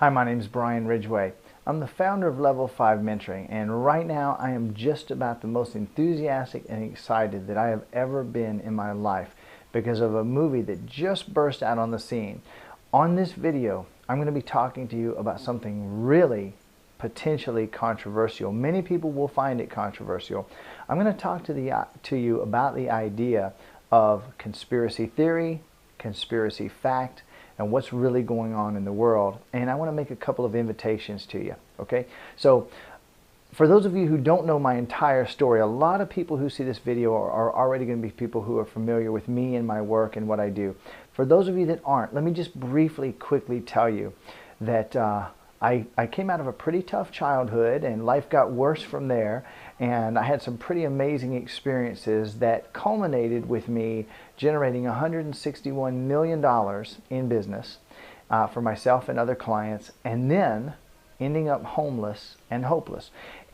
Hi, my name is Brian Ridgway. I'm the founder of Level 5 Mentoring, and right now I am just about the most enthusiastic and excited that I have ever been in my life because of a movie that just burst out on the scene. On this video, I'm going to be talking to you about something really potentially controversial. Many people will find it controversial. I'm going to talk to you about the idea of conspiracy theory, conspiracy fact, and what's really going on in the world. And I want to make a couple of invitations to you. Okay, so for those of you who don't know my entire story, a lot of people who see this video are already going to be people who are familiar with me and my work and what I do. For those of you that aren't, let me just briefly, quickly tell you that I came out of a pretty tough childhood, and life got worse from there, and I had some pretty amazing experiences that culminated with me generating $161 million in business for myself and other clients, and then ending up homeless and hopeless.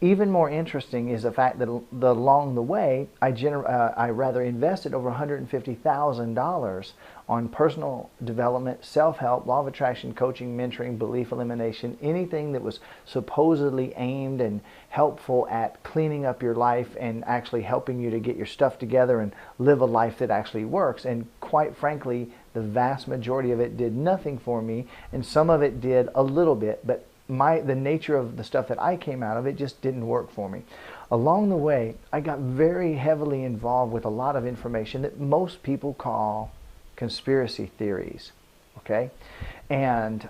Even more interesting is the fact that along the way, I invested over $150,000 on personal development, self-help, law of attraction, coaching, mentoring, belief elimination, anything that was supposedly aimed and helpful at cleaning up your life and actually helping you to get your stuff together and live a life that actually works. And quite frankly, the vast majority of it did nothing for me, and some of it did a little bit, but the nature of the stuff that I came out of, it just didn't work for me. Along the way, I got very heavily involved with a lot of information that most people call conspiracy theories. Okay, and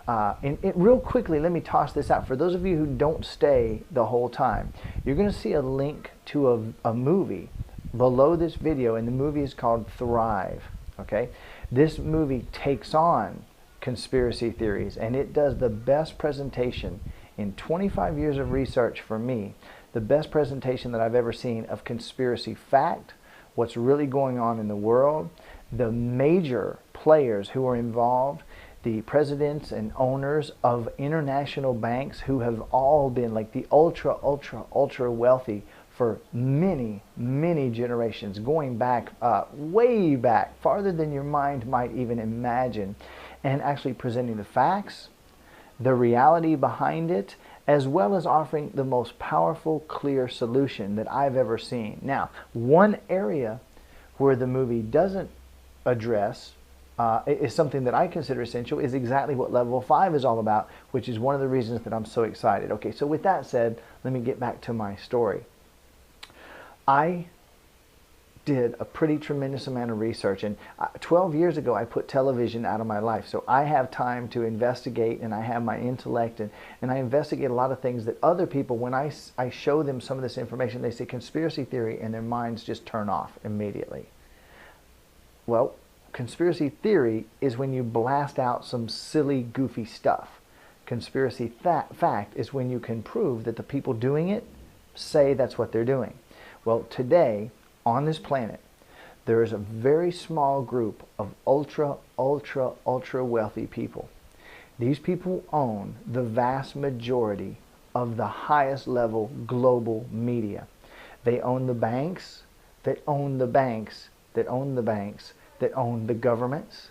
real quickly, let me toss this out. For those of you who don't stay the whole time, you're going to see a link to a movie below this video, and the movie is called Thrive. Okay, this movie takes on conspiracy theories, and it does the best presentation in 25 years of research for me, the best presentation that I've ever seen of conspiracy fact, what's really going on in the world, the major players who are involved, the presidents and owners of international banks who have all been like the ultra wealthy for many generations, going back way back, farther than your mind might even imagine, and actually presenting the facts, the reality behind it, as well as offering the most powerful, clear solution that I've ever seen. Now, one area where the movie doesn't address is something that I consider essential, is exactly what Level 5 is all about, which is one of the reasons that I'm so excited. Okay, so with that said, let me get back to my story. I did a pretty tremendous amount of research, and 12 years ago I put television out of my life, so I have time to investigate, and I have my intellect, and I investigate a lot of things that other people, when I show them some of this information, they say conspiracy theory and their minds just turn off immediately. Well, conspiracy theory is when you blast out some silly, goofy stuff. Conspiracy fact is when you can prove that the people doing it say that's what they're doing. Well, today on this planet, there is a very small group of ultra wealthy people. These people own the vast majority of the highest level global media. They own the banks that own the banks that own the banks that own the governments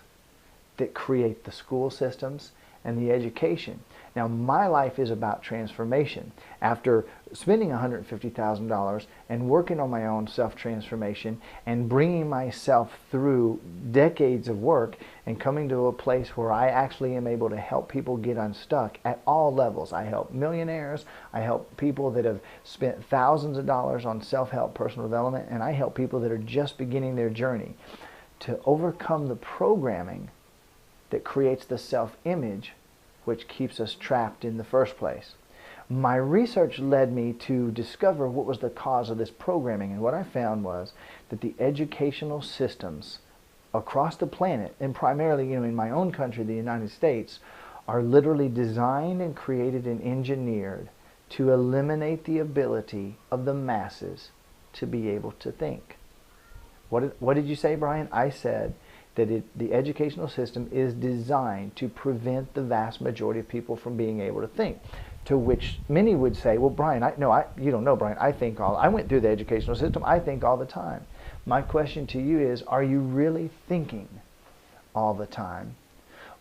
that create the school systems and the education. Now, my life is about transformation. After spending $150,000 and working on my own self-transformation and bringing myself through decades of work and coming to a place where I actually am able to help people get unstuck at all levels. I help millionaires, I help people that have spent thousands of dollars on self-help, personal development, and I help people that are just beginning their journey to overcome the programming that creates the self-image which keeps us trapped in the first place. My research led me to discover what was the cause of this programming, and what I found was that the educational systems across the planet, and primarily in my own country, the United States, are literally designed and created and engineered to eliminate the ability of the masses to be able to think. What did you say, Brian? I said that the educational system is designed to prevent the vast majority of people from being able to think. To which many would say, well, Brian, you don't know, Brian, I went through the educational system, I think all the time. My question to you is, are you really thinking all the time?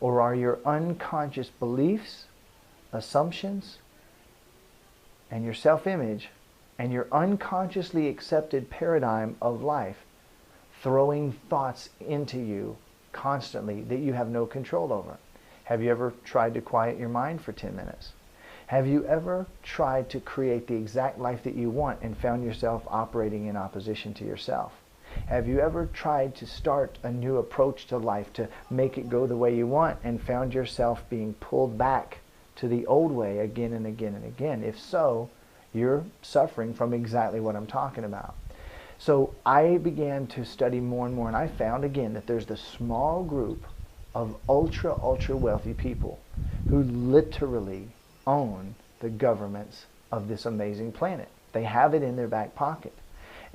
Or are your unconscious beliefs assumptions and your self-image and your unconsciously accepted paradigm of life throwing thoughts into you constantly that you have no control over. Have you ever tried to quiet your mind for 10 minutes? Have you ever tried to create the exact life that you want and found yourself operating in opposition to yourself? Have you ever tried to start a new approach to life to make it go the way you want and found yourself being pulled back to the old way again and again and again? If so, you're suffering from exactly what I'm talking about. So I began to study more and more, and I found again that there's this small group of ultra wealthy people who literally own the governments of this amazing planet. They have it in their back pocket.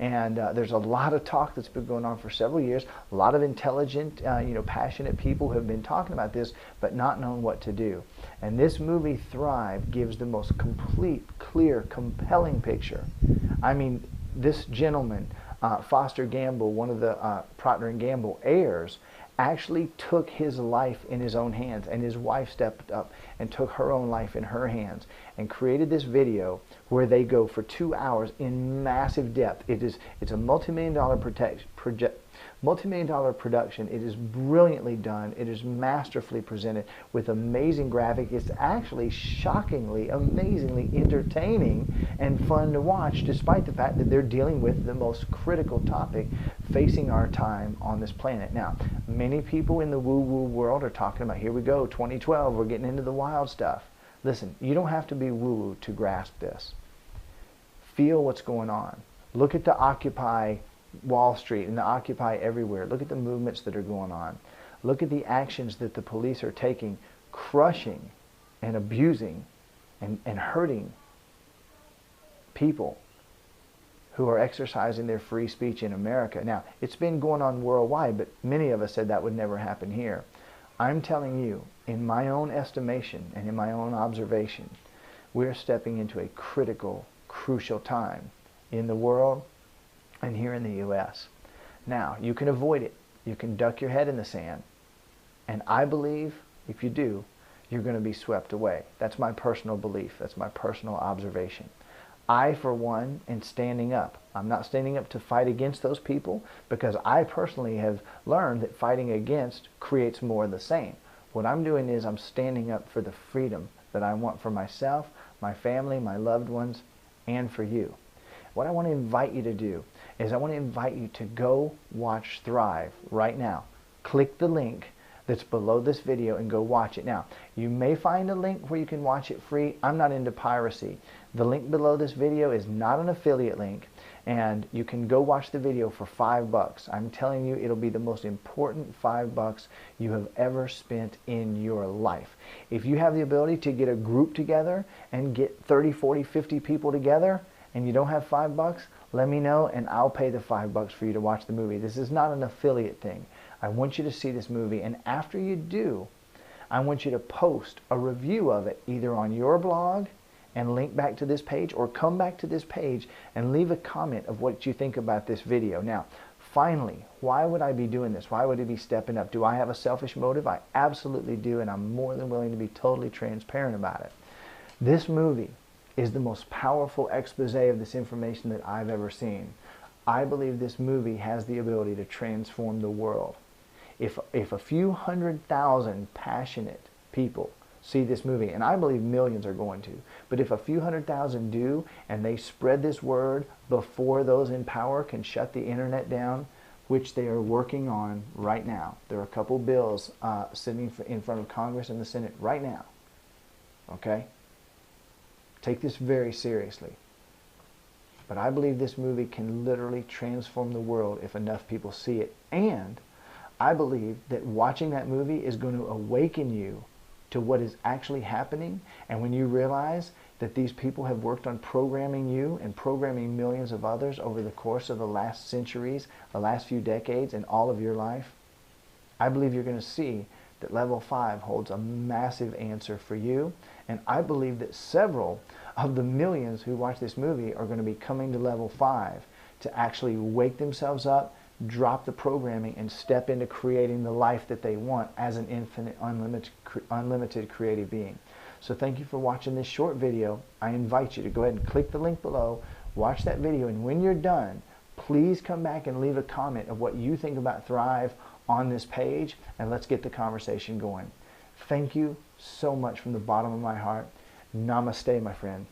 And there's a lot of talk that's been going on for several years. A lot of intelligent, passionate people have been talking about this, but not knowing what to do. And this movie, Thrive, gives the most complete, clear, compelling picture. I mean, this gentleman, Foster Gamble, one of the Procter & Gamble heirs, actually took his life in his own hands, and his wife stepped up and took her own life in her hands and created this video where they go for 2 hours in massive depth. It's a multi-million-dollar production. It is brilliantly done. It is masterfully presented with amazing graphics. It's actually shockingly, amazingly entertaining and fun to watch, despite the fact that they're dealing with the most critical topic facing our time on this planet. Now, many people in the woo-woo world are talking about, here we go, 2012, we're getting into the wild stuff. Listen, you don't have to be woo-woo to grasp this. Feel what's going on. Look at the Occupy Wall Street and the Occupy everywhere. Look at the movements that are going on. Look at the actions that the police are taking, crushing and abusing and hurting people who are exercising their free speech in America. Now, it's been going on worldwide, but many of us said that would never happen here. I'm telling you, in my own estimation and in my own observation, we're stepping into a critical, crucial time in the world and here in the U.S. Now, you can avoid it. You can duck your head in the sand. And I believe, if you do, you're going to be swept away. That's my personal belief. That's my personal observation. I, for one, am standing up. I'm not standing up to fight against those people, because I personally have learned that fighting against creates more of the same. What I'm doing is I'm standing up for the freedom that I want for myself, my family, my loved ones, and for you. What I want to invite you to do is I want to invite you to go watch Thrive right now. Click the link that's below this video and go watch it. Now, you may find a link where you can watch it free. I'm not into piracy. The link below this video is not an affiliate link, and you can go watch the video for $5. I'm telling you, it'll be the most important $5 you have ever spent in your life. If you have the ability to get a group together and get 30, 40, 50 people together, and you don't have $5, let me know and I'll pay the $5 for you to watch the movie. This is not an affiliate thing. I want you to see this movie, and after you do, I want you to post a review of it either on your blog and link back to this page, or come back to this page and leave a comment of what you think about this video. Now, finally, why would I be doing this? Why would I be stepping up? Do I have a selfish motive? I absolutely do, and I'm more than willing to be totally transparent about it. This movie is the most powerful expose of this information that I've ever seen. I believe this movie has the ability to transform the world. If a few 100,000 passionate people see this movie, and I believe millions are going to, but if a few 100,000 do, and they spread this word before those in power can shut the internet down, which they are working on right now. There are a couple bills sitting in front of Congress and the Senate right now. Okay? Take this very seriously. But I believe this movie can literally transform the world if enough people see it. And I believe that watching that movie is going to awaken you to what is actually happening. And when you realize that these people have worked on programming you and programming millions of others over the course of the last centuries, the last few decades, and all of your life, I believe you're going to see that Level 5 holds a massive answer for you. And I believe that several of the millions who watch this movie are going to be coming to Level 5 to actually wake themselves up, drop the programming, and step into creating the life that they want as an infinite, unlimited creative being. So thank you for watching this short video. I invite you to go ahead and click the link below, watch that video, and when you're done, please come back and leave a comment of what you think about Thrive on this page, and let's get the conversation going. Thank you so much from the bottom of my heart. Namaste, my friend.